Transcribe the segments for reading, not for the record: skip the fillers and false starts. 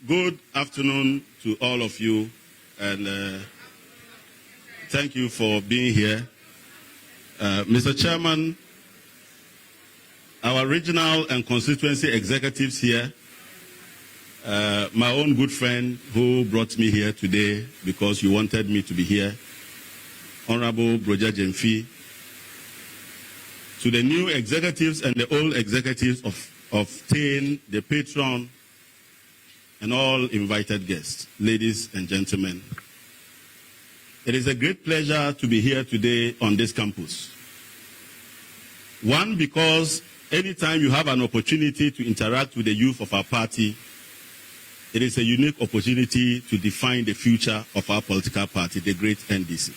Good afternoon to all of you, and thank you for being here. Mr. Chairman, our regional and constituency executives here, my own good friend who brought me here today because you wanted me to be here, Honorable Broja Jemfi, to the new executives and the old executives of TAIN, the patron, and all invited guests, ladies and gentlemen. It is a great pleasure to be here today on this campus. One, because anytime you have an opportunity to interact with the youth of our party, it is a unique opportunity to define the future of our political party, the great NDC.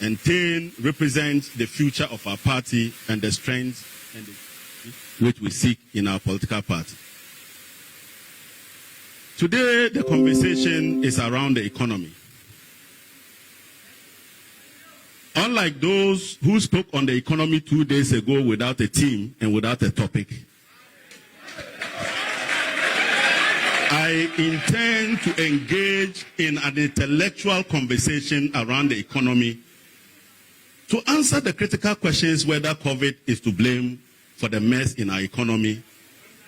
And TAIN represents the future of our party and the strength and which we seek in our political party. Today, the conversation is around the economy. Unlike those who spoke on the economy 2 days ago without a team and without a topic, I intend to engage in an intellectual conversation around the economy to answer the critical questions whether COVID is to blame for the mess in our economy,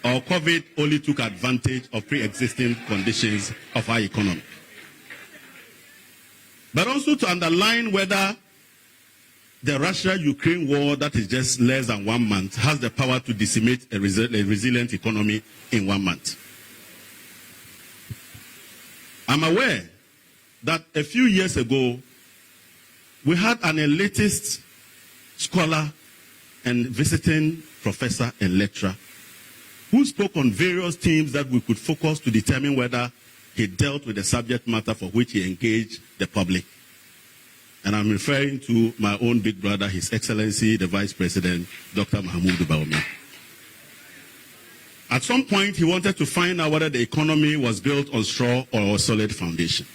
or COVID only took advantage of pre-existing conditions of our economy. But also to underline whether the Russia-Ukraine war that is just less than 1 month has the power to decimate a resilient economy in 1 month. I'm aware that a few years ago, we had an elitist scholar and visiting professor and lecturer who spoke on various themes that we could focus to determine whether he dealt with the subject matter for which he engaged the public. And I'm referring to my own big brother, His Excellency, the Vice President, Dr. Mahamudu Bawumia. At some point, he wanted to find out whether the economy was built on straw or a solid foundation.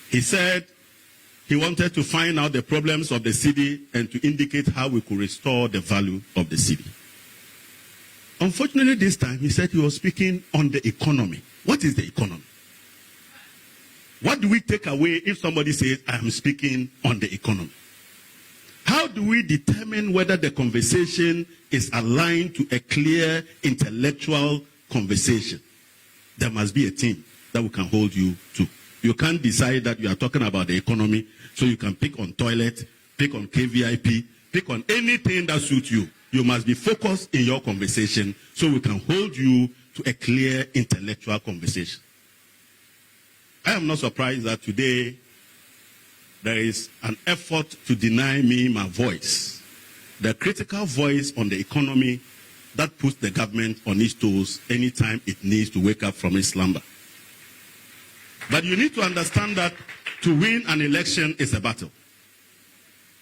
He said he wanted to find out the problems of the city and to indicate how we could restore the value of the city. Unfortunately, this time, he said he was speaking on the economy. What is the economy? What do we take away if somebody says, I am speaking on the economy? How do we determine whether the conversation is aligned to a clear intellectual conversation? There must be a team that we can hold you to. You can't decide that you are talking about the economy, so you can pick on toilet, pick on KVIP, pick on anything that suits you. You must be focused in your conversation so we can hold you to a clear intellectual conversation. I am not surprised that today there is an effort to deny me my voice, the critical voice on the economy that puts the government on its toes anytime it needs to wake up from its slumber. But you need to understand that to win an election is a battle.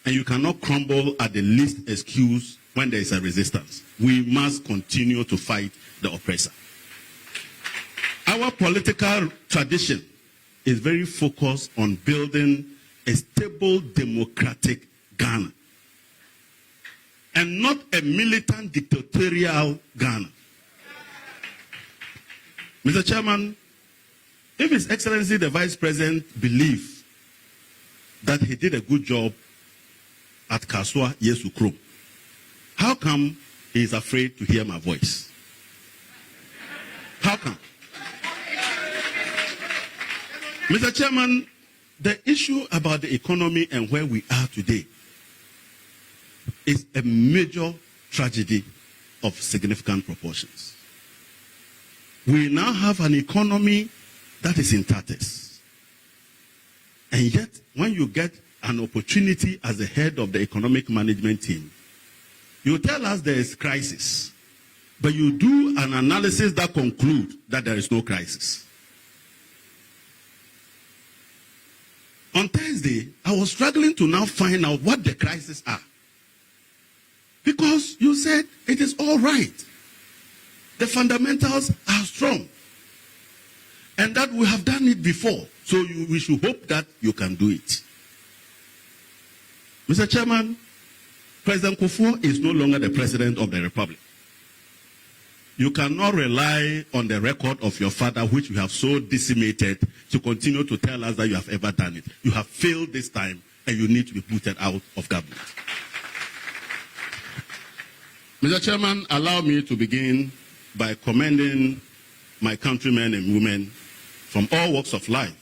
And you cannot crumble at the least excuse when there is a resistance. We must continue to fight the oppressor. Our political tradition is very focused on building a stable, democratic Ghana, and not a militant, dictatorial Ghana. Mr. Chairman, if His Excellency the Vice President believes that he did a good job at Kaswa Yesu Krom, how come he is afraid to hear my voice? How come? Mr. Chairman, the issue about the economy and where we are today is a major tragedy of significant proportions. We now have an economy that is in tatters. And yet, when you get an opportunity as the head of the economic management team, you tell us there is crisis, but you do an analysis that concludes that there is no crisis. On Thursday, I was struggling to now find out what the crises are. Because you said it is all right. The fundamentals are strong. And that we have done it before. So we should hope that you can do it. Mr. Chairman, President Kufuor is no longer the President of the Republic. You cannot rely on the record of your father, which you have so decimated, to continue to tell us that you have ever done it. You have failed this time, and you need to be booted out of government. Mr. Chairman, allow me to begin by commending my countrymen and women from all walks of life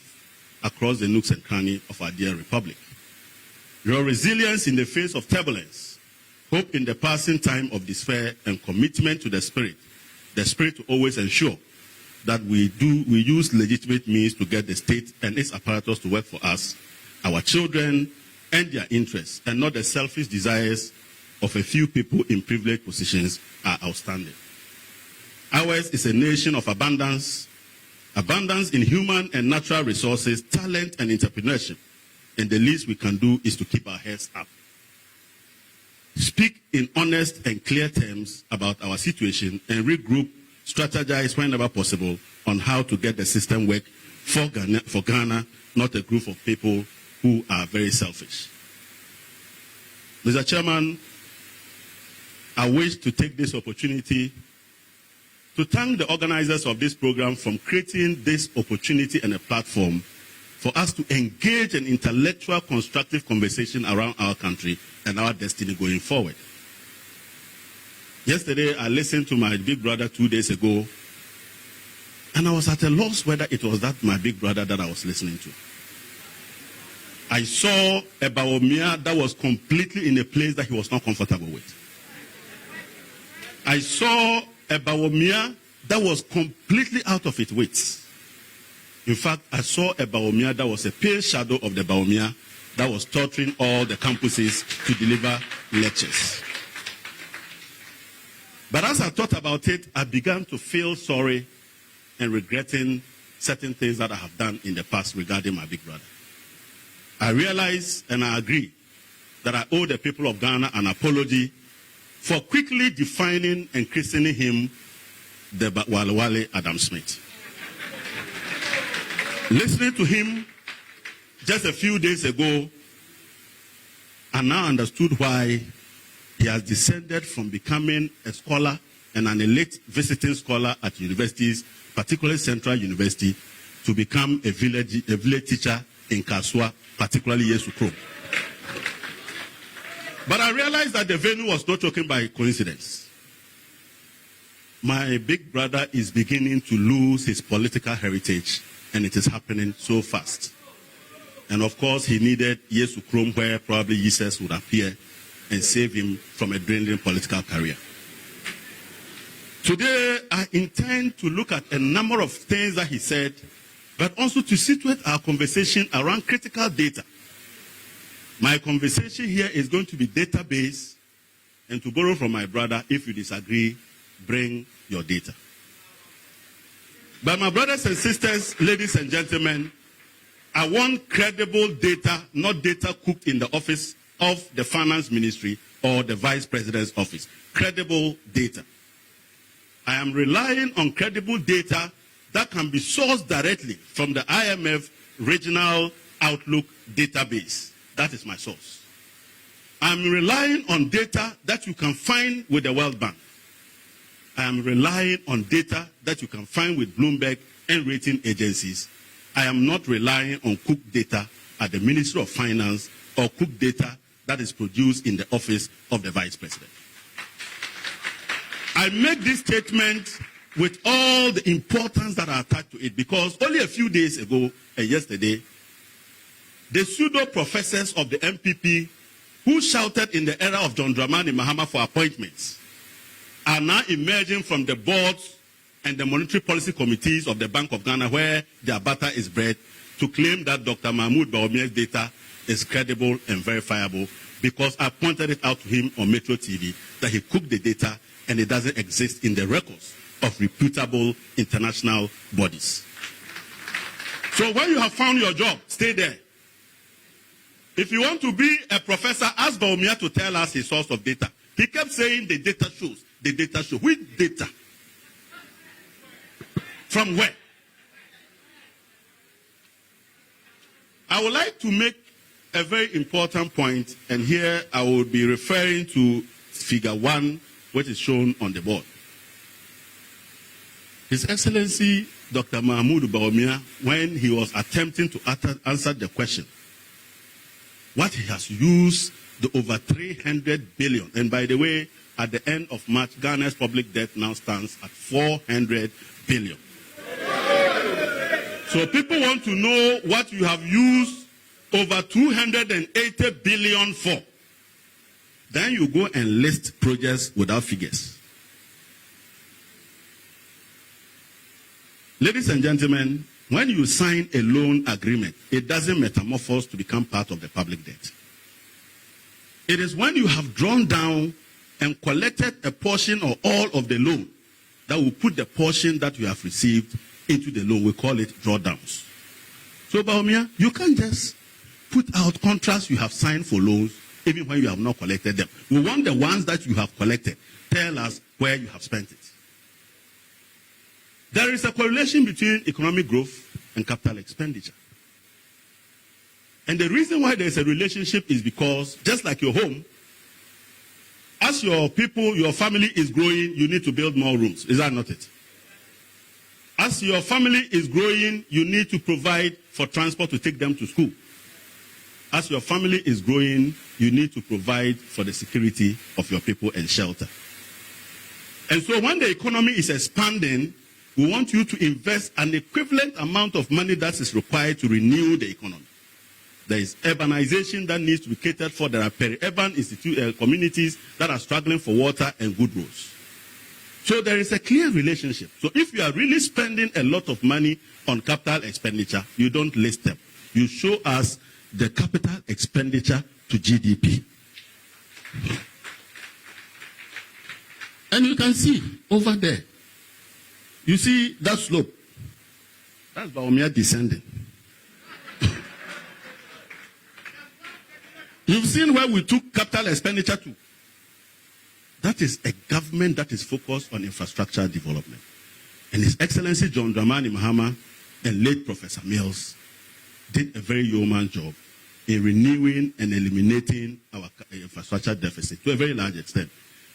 across the nooks and crannies of our dear republic. Your resilience in the face of turbulence, hope in the passing time of despair, and commitment to the spirit to always ensure that we use legitimate means to get the state and its apparatus to work for us, our children, and their interests, and not the selfish desires of a few people in privileged positions, are outstanding. Ours is a nation of abundance in human and natural resources, talent, and entrepreneurship. And the least we can do is to keep our heads up. Speak in honest and clear terms about our situation and regroup, strategize whenever possible on how to get the system work for Ghana, not a group of people who are very selfish. Mr. Chairman, I wish to take this opportunity to thank the organizers of this program for creating this opportunity and a platform for us to engage in intellectual, constructive conversation around our country and our destiny going forward. Yesterday, I listened to my big brother 2 days ago, and I was at a loss whether it was that my big brother that I was listening to. I saw a Bawumia that was completely in a place that he was not comfortable with. I saw a Bawumia that was completely out of its wits. In fact, I saw a Bawumia that was a pale shadow of the Bawumia that was torturing all the campuses to deliver lectures. But as I thought about it, I began to feel sorry and regretting certain things that I have done in the past regarding my big brother. I realize and I agree that I owe the people of Ghana an apology for quickly defining and christening him the Wale Adam Smith. Listening to him just a few days ago, I now understood why he has descended from becoming a scholar and an elite visiting scholar at universities, particularly Central University, to become a village teacher in Kaswa, particularly Yesu Krom. But I realized that the venue was not talking by coincidence. My big brother is beginning to lose his political heritage, and it is happening so fast. And of course, he needed Yesu Krom, where probably Jesus would appear and save him from a dwindling political career. Today, I intend to look at a number of things that he said, but also to situate our conversation around critical data. My conversation here is going to be data-based, and to borrow from my brother, if you disagree, bring your data. But my brothers and sisters, ladies and gentlemen, I want credible data, not data cooked in the office of the finance ministry or the vice president's office. Credible data. I am relying on credible data that can be sourced directly from the IMF Regional Outlook database. That is my source. I'm relying on data that you can find with the World Bank. I am relying on data that you can find with Bloomberg and rating agencies. I am not relying on cooked data at the Ministry of Finance or cooked data that is produced in the office of the Vice President. I make this statement with all the importance that are attached to it because only a few days ago and yesterday, the pseudo-professors of the MPP who shouted in the era of John Dramani Mahama for appointments are now emerging from the boards and the monetary policy committees of the Bank of Ghana where their butter is bred to claim that Dr. Mahmoud Bawumia's data is credible and verifiable because I pointed it out to him on Metro TV that he cooked the data and it doesn't exist in the records of reputable international bodies. So when you have found your job, stay there. If you want to be a professor, ask Bawumia to tell us his source of data. He kept saying the data shows. The data shows. Which data? From where? I would like to make a very important point, and here I will be referring to figure 1, which is shown on the board. His Excellency Dr. Mahmoud Bawumia, when he was attempting to answer the question, what he has used the over 300 billion, and by the way, at the end of March, Ghana's public debt now stands at 400 billion. So people want to know what you have used over 280 billion for. Then you go and list projects without figures. Ladies and gentlemen, when you sign a loan agreement, it doesn't metamorphose to become part of the public debt. It is when you have drawn down and collected a portion or all of the loan that will put the portion that you have received into the loan. We call it drawdowns. So, Bawumia, you can't just put out contracts you have signed for loans even when you have not collected them. We want the ones that you have collected. Tell us where you have spent it. There is a correlation between economic growth and capital expenditure. And the reason why there is a relationship is because, just like your home, as your people, your family is growing, you need to build more rooms. Is that not it? As your family is growing, you need to provide for transport to take them to school. As your family is growing, you need to provide for the security of your people and shelter. And so when the economy is expanding, we want you to invest an equivalent amount of money that is required to renew the economy. There is urbanization that needs to be catered for. There are peri-urban communities that are struggling for water and good roads. So there is a clear relationship. So if you are really spending a lot of money on capital expenditure, you don't list them. You show us the capital expenditure to GDP. And you can see over there, you see that slope. That's Bawumia descending. You've seen where we took capital expenditure to. That is a government that is focused on infrastructure development. And His Excellency John Dramani Mahama and late Professor Mills did a very yeoman job in renewing and eliminating our infrastructure deficit to a very large extent.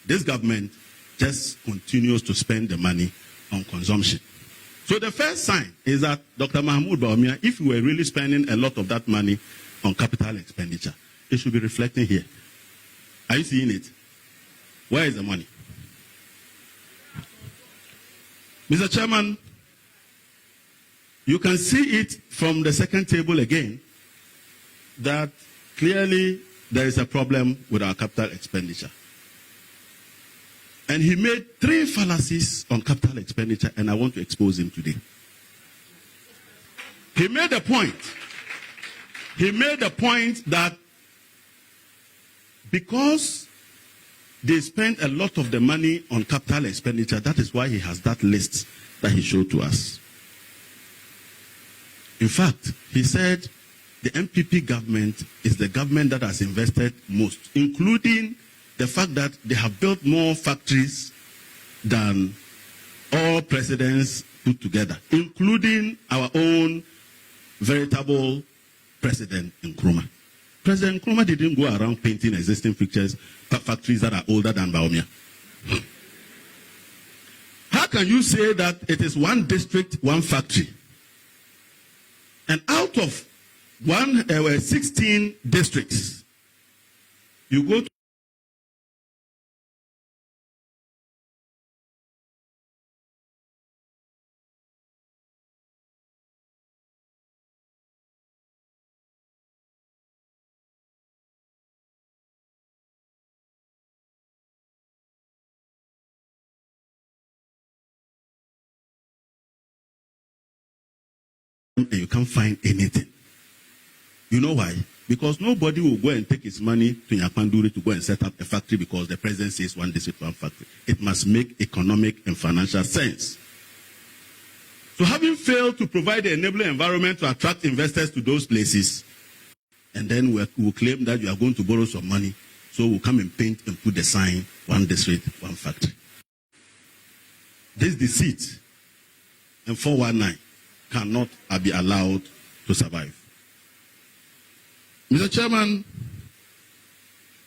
This government just continues to spend the money on consumption. So the first sign is that Dr. Mahmoud Bawumia, if you were really spending a lot of that money on capital expenditure, it should be reflecting here. Are you seeing it? Where is the money? Mr. Chairman, you can see it from the second table again that clearly there is a problem with our capital expenditure. And he made 3 fallacies on capital expenditure, and I want to expose him today. He made a point. He made a point that because they spent a lot of the money on capital expenditure, that is why he has that list that he showed to us. In fact, he said the MPP government is the government that has invested most, including the fact that they have built more factories than all presidents put together, including our own veritable President Nkrumah. President Nkrumah didn't go around painting existing factories that are older than Bawumia. How can you say that it is one district, one factory? And out of 16 districts, you go to and you can't find anything. You know why? Because nobody will go and take his money to Nyakpanduri to go and set up a factory because the president says one district, one factory. It must make economic and financial sense. So having failed to provide the enabling environment to attract investors to those places, and then we'll claim that you are going to borrow some money, so we'll come and paint and put the sign, one district, one factory. This deceit and 419 cannot be allowed to survive. Mr. Chairman,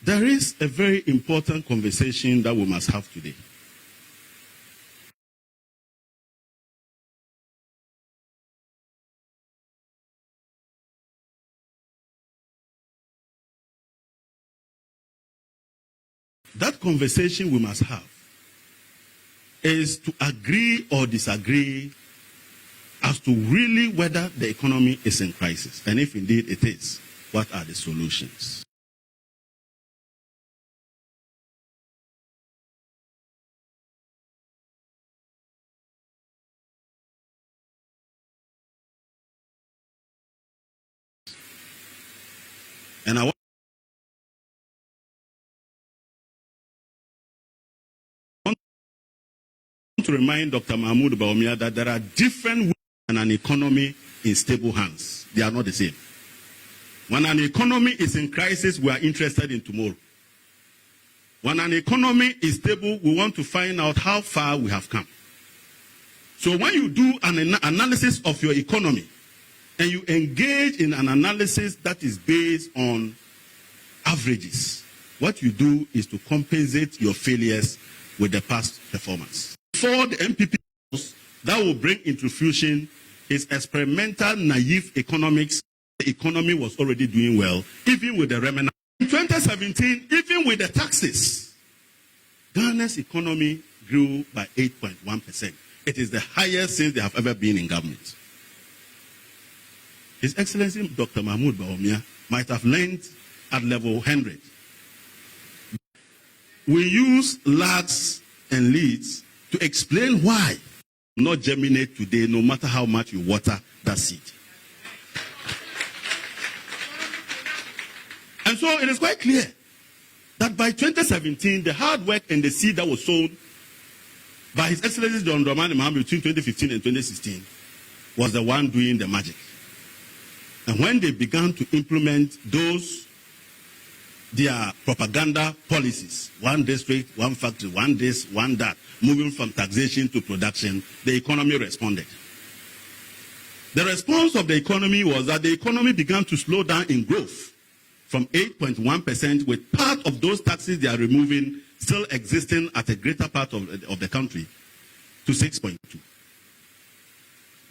there is a very important conversation that we must have today. That conversation we must have is to agree or disagree as to really whether the economy is in crisis. And if indeed it is, what are the solutions? And I want to remind Dr. Mahmoud Bawumia that there are different ways in an economy in stable hands. They are not the same. When an economy is in crisis, we are interested in tomorrow. When an economy is stable, we want to find out how far we have come. So when you do an analysis of your economy, and you engage in an analysis that is based on averages, what you do is to compensate your failures with the past performance. For the MPP, that will bring into fusion is experimental, naive economics. The economy was already doing well, even with the remnant. In 2017, even with the taxes, Ghana's economy grew by 8.1%. It is the highest since they have ever been in government. His Excellency Dr. Mahmoud Bawumia might have learned at level 100. We use lags and leads to explain why not germinate today, no matter how much you water that seed. And so it is quite clear that by 2017, the hard work and the seed that was sown by His Excellency John Dramani Mahama between 2015 and 2016 was the one doing the magic. And when they began to implement their propaganda policies, one district, one factory, one this, one that, moving from taxation to production, the economy responded. The response of the economy was that the economy began to slow down in growth from 8.1%, with part of those taxes they are removing still existing at a greater part of the country, to 6.2.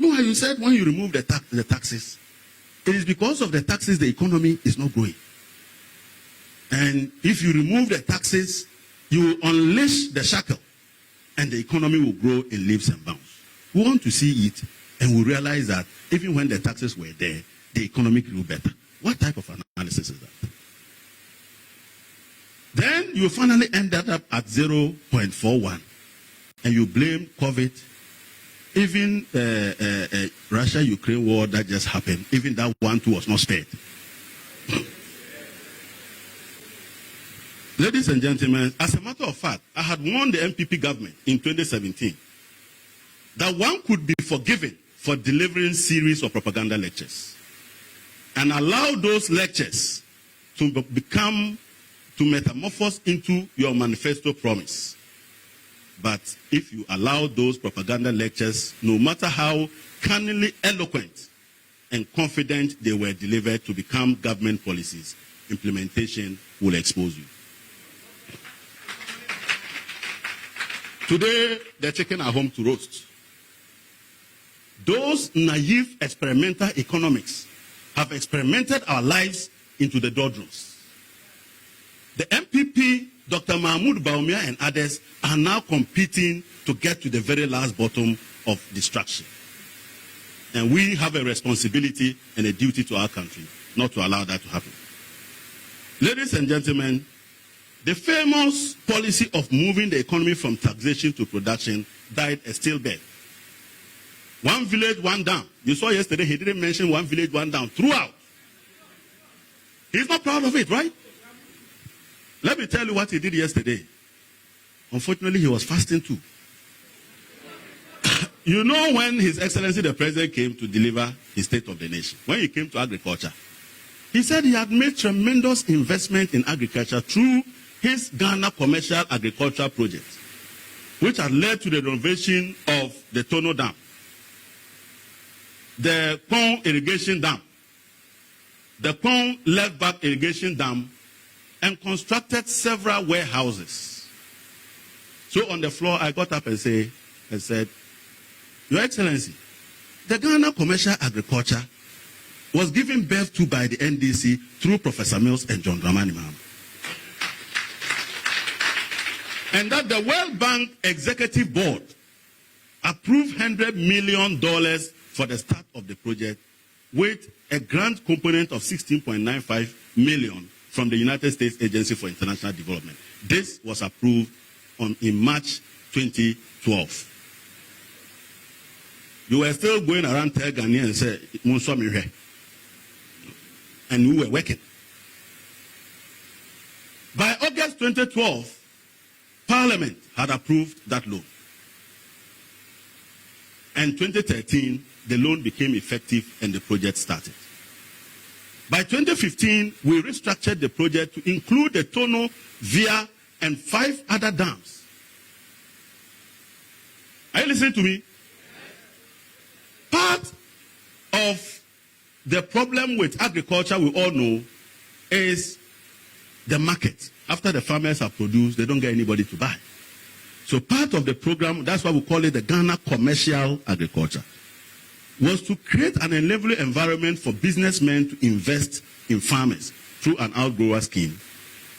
No, you said when you remove the taxes, it is because of the taxes the economy is not growing. And if you remove the taxes, you will unleash the shackle and the economy will grow in leaps and bounds. We want to see it and we realize that even when the taxes were there, the economy grew better. What type of analysis is that? Then you finally ended up at 0.41 and you blame COVID. Even Russia-Ukraine war that just happened, even that one too was not spared. Ladies and gentlemen, as a matter of fact, I had warned the MPP government in 2017 that one could be forgiven for delivering series of propaganda lectures and allow those lectures to metamorphose into your manifesto promise. But if you allow those propaganda lectures, no matter how cunningly eloquent and confident they were delivered to become government policies, implementation will expose you. Today, the chicken are home to roast. Those naive experimental economics have experimented our lives into the doldrums. The MPP, Dr. Mahmoud Bawumia and others are now competing to get to the very last bottom of destruction. And we have a responsibility and a duty to our country not to allow that to happen. Ladies and gentlemen, the famous policy of moving the economy from taxation to production died a stillbirth. One village, one down. You saw yesterday he didn't mention one village, one down throughout. He's not proud of it, right? Let me tell you what he did yesterday. Unfortunately, he was fasting too. You know, when His Excellency the President came to deliver his State of the Nation, when he came to agriculture, he said he had made tremendous investment in agriculture through his Ghana Commercial Agriculture Project, which had led to the renovation of the Tono Dam, the Pong Irrigation Dam, the Pong Left-Back Irrigation Dam, and constructed several warehouses. So on the floor, I got up and said, Your Excellency, the Ghana Commercial Agriculture was given birth to by the NDC through Professor Mills and John Dramani Mahama. And that the World Bank Executive Board approved $100 million for the start of the project, with a grant component of $16.95 million from the United States Agency for International Development. This was approved in March 2012. You were still going around telling Ghanaians and say, "Monsomire," and we were working. By August 2012, Parliament had approved that loan. And 2013, the loan became effective and the project started. By 2015, we restructured the project to include the Tono, Via, and 5 other dams. Are you listening to me? Part of the problem with agriculture, we all know, is the market. After the farmers have produced, they don't get anybody to buy. So part of the program, that's why we call it the Ghana Commercial Agriculture, was to create an enabling environment for businessmen to invest in farmers through an outgrower scheme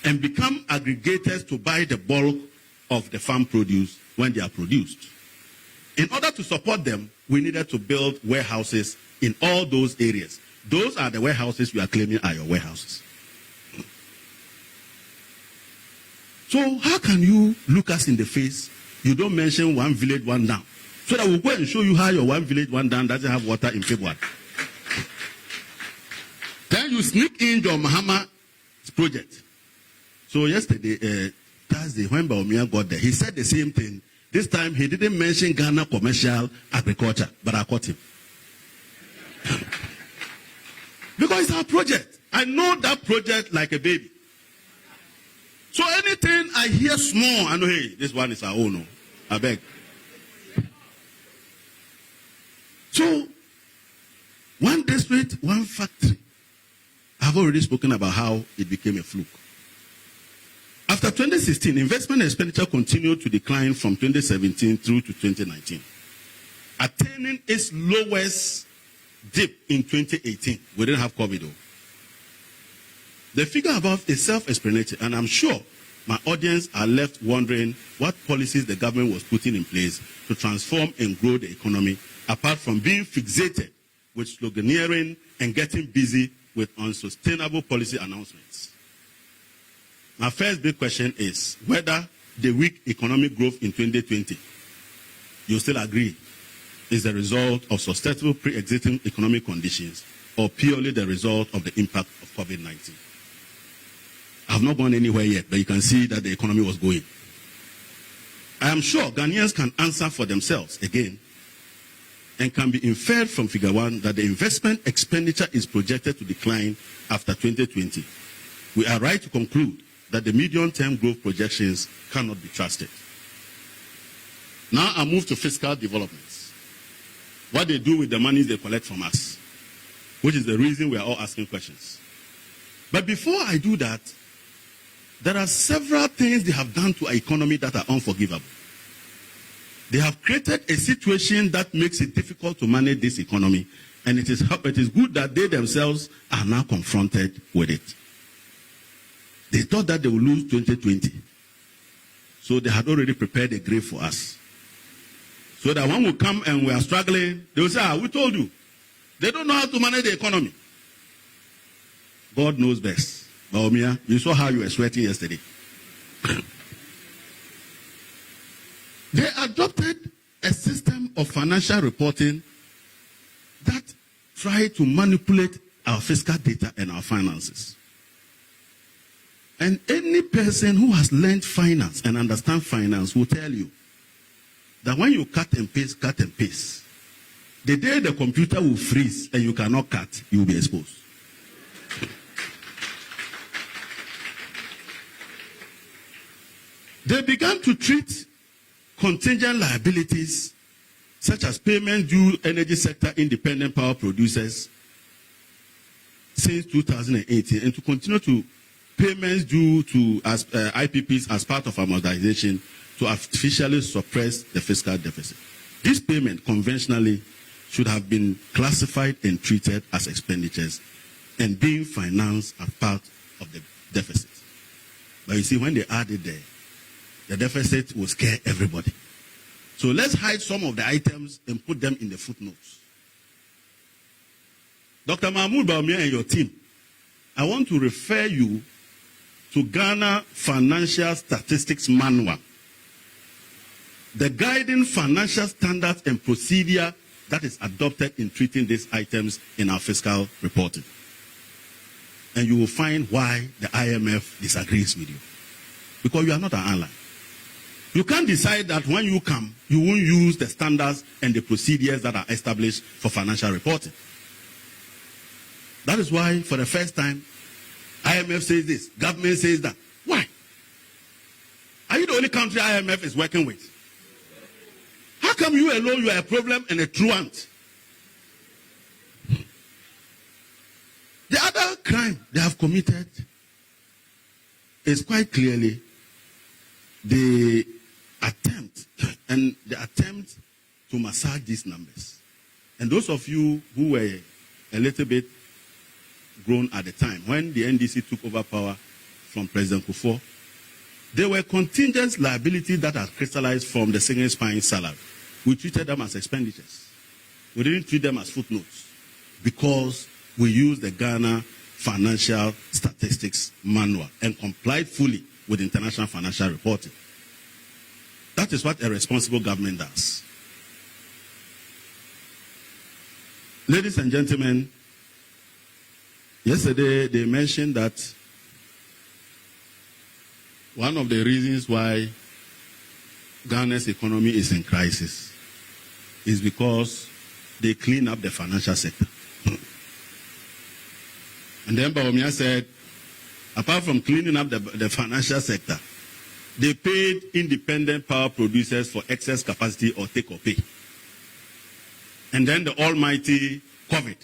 and become aggregators to buy the bulk of the farm produce when they are produced. In order to support them, we needed to build warehouses in all those areas. Those are the warehouses you are claiming are your warehouses. So how can you look us in the face? You don't mention one village, one dam. So that we'll go and show you how your one village, one dam doesn't have water in February. Then you sneak in John Mahama's project. So yesterday, Thursday, when Baumia got there, he said the same thing. This time he didn't mention Ghana Commercial Agriculture, but I caught him. Because it's our project. I know that project like a baby. So anything I hear small, I know, hey, this one is our own. I beg. So, one district, one factory. I've already spoken about how it became a fluke. After 2016, investment and expenditure continued to decline from 2017 through to 2019, attaining its lowest dip in 2018. We didn't have COVID though. The figure above is self-explanatory, and I'm sure my audience are left wondering what policies the government was putting in place to transform and grow the economy, apart from being fixated with sloganeering and getting busy with unsustainable policy announcements. My first big question is whether the weak economic growth in 2020, you still agree, is the result of sustainable pre-existing economic conditions or purely the result of the impact of COVID-19. I have not gone anywhere yet, but you can see that the economy was going. I am sure Ghanaians can answer for themselves again and can be inferred from figure 1 that the investment expenditure is projected to decline after 2020. We are right to conclude that the medium-term growth projections cannot be trusted. Now I move to fiscal developments. What they do with the money they collect from us, which is the reason we are all asking questions. But before I do that, there are several things they have done to our economy that are unforgivable. They have created a situation that makes it difficult to manage this economy, and it is good that they themselves are now confronted with it. They thought that they would lose 2020. So they had already prepared a grave for us. So that when we come and we are struggling, they will say, we told you. They don't know how to manage the economy. God knows best. Baumia, you saw how you were sweating yesterday. They adopted a system of financial reporting that tried to manipulate our fiscal data and our finances. And any person who has learned finance and understands finance will tell you that when you cut and paste, the day the computer will freeze and you cannot cut, you will be exposed. They began to treat contingent liabilities such as payments due energy sector independent power producers since 2018 and to continue to payments due to IPPs as part of amortization to artificially suppress the fiscal deficit. This payment conventionally should have been classified and treated as expenditures and being financed as part of the deficit. But you see, when they add it there, the deficit will scare everybody. So let's hide some of the items and put them in the footnotes. Dr. Mahmoud Baumia and your team, I want to refer you to Ghana Financial Statistics Manual, the guiding financial standards and procedure that is adopted in treating these items in our fiscal reporting. And you will find why the IMF disagrees with you. Because you are not an ally. You can't decide that when you come, you won't use the standards and the procedures that are established for financial reporting. That is why, for the first time, IMF says this, government says that. Why? Are you the only country IMF is working with? How come you alone, you are a problem and a truant? The other crime they have committed is quite clearly the attempt to massage these numbers. And those of you who were a little bit grown at the time, when the NDC took over power from President Kufuor, there were contingent liabilities that are crystallized from the single spine salary. We treated them as expenditures. We didn't treat them as footnotes because we used the Ghana Financial Statistics Manual and complied fully with international financial reporting. That is what a responsible government does. Ladies and gentlemen, yesterday they mentioned that one of the reasons why Ghana's economy is in crisis is because they clean up the financial sector. And then Baumia said, apart from cleaning up the financial sector, they paid independent power producers for excess capacity or take or pay. And then the almighty COVID.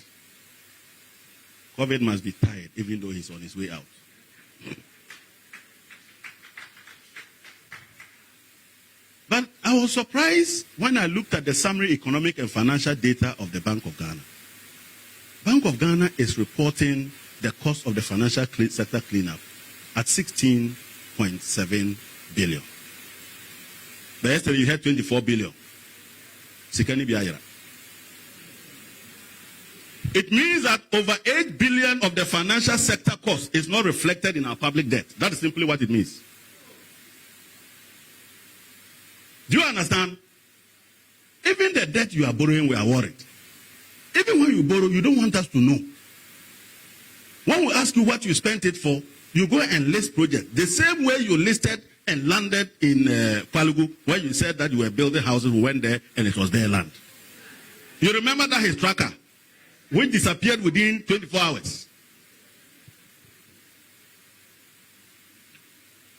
COVID must be tired even though he's on his way out. But I was surprised when I looked at the summary economic and financial data of the Bank of Ghana. Bank of Ghana is reporting the cost of the financial sector cleanup at 16.7 billion. But yesterday you had 24 billion. Sikani Biayara. It means that over 8 billion of the financial sector cost is not reflected in our public debt. That is simply what it means. Do you understand? Even the debt you are borrowing, we are worried. Even when you borrow, you don't want us to know. When we ask you what you spent it for, you go and list projects. The same way you listed and landed in Palugu, where you said that you were building houses, we went there and it was their land. You remember that his tracker, which disappeared within 24 hours.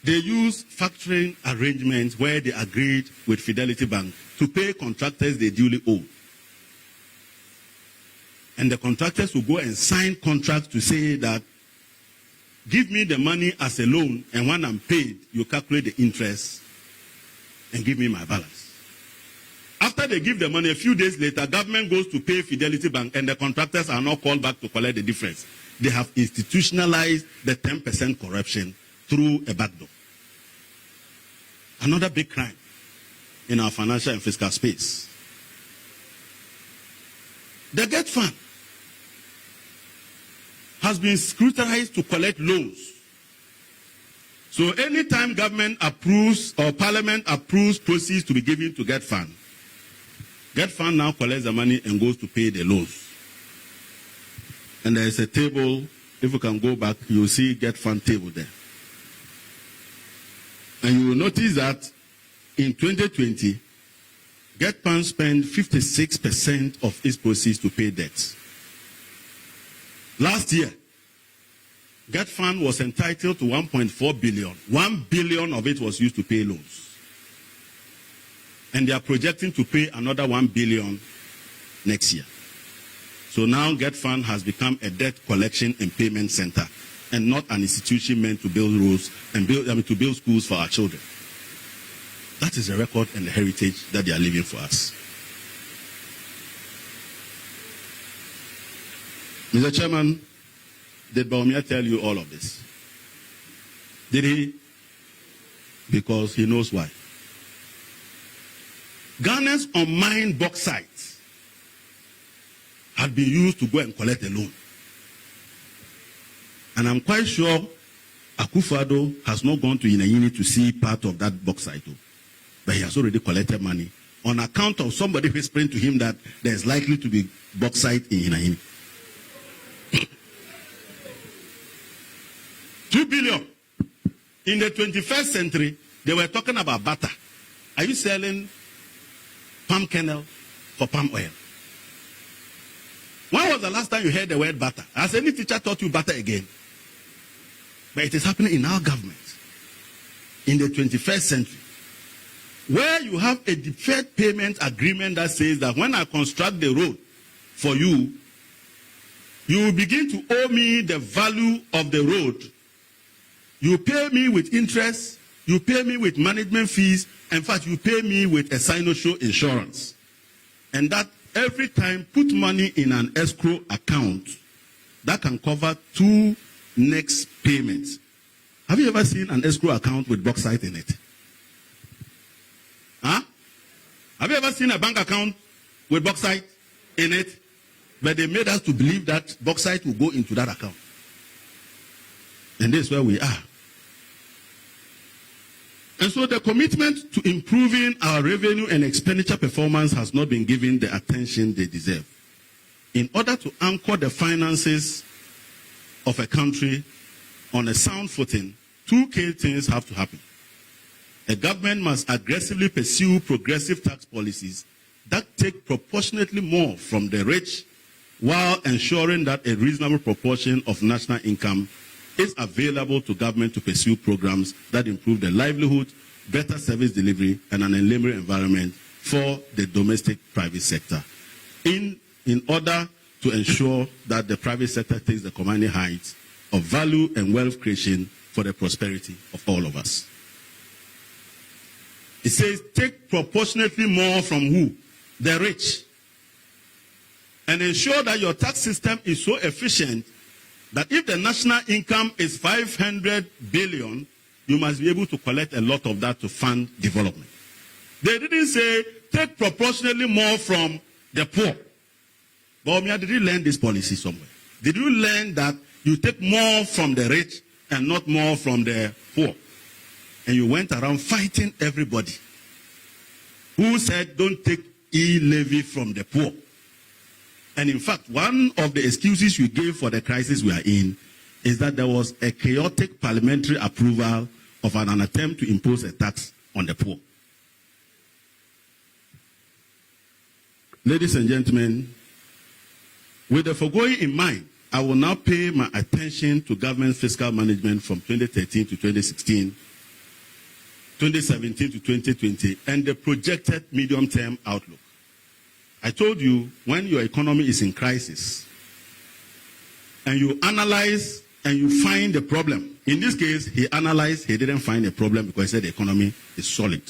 They used factoring arrangements where they agreed with Fidelity Bank to pay contractors they duly owe. And the contractors will go and sign contracts to say that, give me the money as a loan, and when I'm paid, you calculate the interest and give me my balance. After they give the money, a few days later, government goes to pay Fidelity Bank, and the contractors are not called back to collect the difference. They have institutionalized the 10% corruption through a backdoor. Another big crime in our financial and fiscal space. The debt fund has been scrutinized to collect loans. So anytime government approves or parliament approves proceeds to be given to debt fund now collects the money and goes to pay the loans. And there is a table, if you can go back, you will see debt fund table there. And you will notice that in 2020, GetFund spent 56% of its proceeds to pay debts. Last year, GetFund was entitled to 1.4 billion. 1 billion of it was used to pay loans. And they are projecting to pay another 1 billion next year. So now GetFund has become a debt collection and payment center, and not an institution meant to build roads and to build schools for our children. That is the record and the heritage that they are leaving for us. Mr. Chairman, did Baumia tell you all of this? Did he? because he knows why. Ghana's unmined bauxite had been used to go and collect a loan. And I'm quite sure Akufo-Addo has not gone to Inayini to see part of that bauxite, but he has already collected money on account of somebody whispering to him that there is likely to be bauxite in Inayini. 2 billion. In the 21st century, they were talking about butter. Are you selling palm kernel for palm oil? When was the last time you heard the word butter? Has any teacher taught you butter again? But it is happening in our government in the 21st century, where you have a deferred payment agreement that says that when I construct the road for you, you will begin to owe me the value of the road. You pay me with interest, you pay me with management fees, in fact, you pay me with a Sinoshow insurance. And that every time put money in an escrow account that can cover 2 next payments. Have you ever seen an escrow account with bauxite in it? Huh? Have you ever seen a bank account with bauxite in it? But they made us to believe that bauxite will go into that account. And this is where we are. And so the commitment to improving our revenue and expenditure performance has not been given the attention they deserve. In order to anchor the finances of a country on a sound footing, 2 key things have to happen. A government must aggressively pursue progressive tax policies that take proportionately more from the rich while ensuring that a reasonable proportion of national income is available to government to pursue programs that improve the livelihood, better service delivery, and an enabling environment for the domestic private sector in order to ensure that the private sector takes the commanding heights of value and wealth creation for the prosperity of all of us. It says, take proportionately more from who? The rich. And ensure that your tax system is so efficient that if the national income is 500 billion, you must be able to collect a lot of that to fund development. They didn't say, take proportionally more from the poor. But did you learn this policy somewhere? Did you learn that you take more from the rich and not more from the poor? And you went around fighting everybody who said, don't take e-levy from the poor. And in fact, one of the excuses you gave for the crisis we are in is that there was a chaotic parliamentary approval of an attempt to impose a tax on the poor. Ladies and gentlemen, with the foregoing in mind, I will now pay my attention to government fiscal management from 2013 to 2016, 2017 to 2020, and the projected medium-term outlook. I told you, when your economy is in crisis, and you analyze and you find the problem. In this case, he analyzed, he didn't find a problem because he said the economy is solid.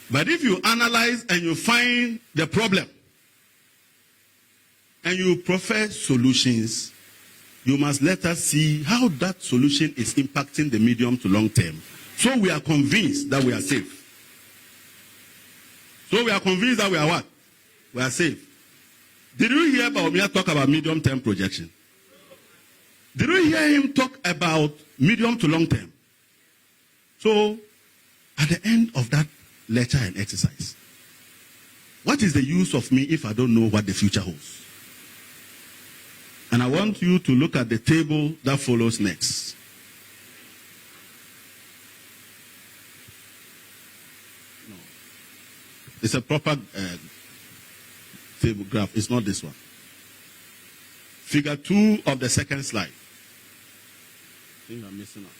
But if you analyze and you find the problem, and you prefer solutions, you must let us see how that solution is impacting the medium to long term. So we are convinced that we are safe. So we are convinced that we are what? We are safe. Did you hear Baumia talk about medium-term projection? Did you hear him talk about medium to long term? So, at the end of that lecture and exercise, what is the use of me if I don't know what the future holds? And I want you to look at the table that follows next. No. It's a proper table graph. It's not this one. Figure 2 of the second slide. I think I'm missing out.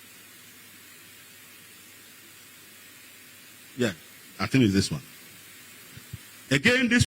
Yeah, I think it's this one. Again, this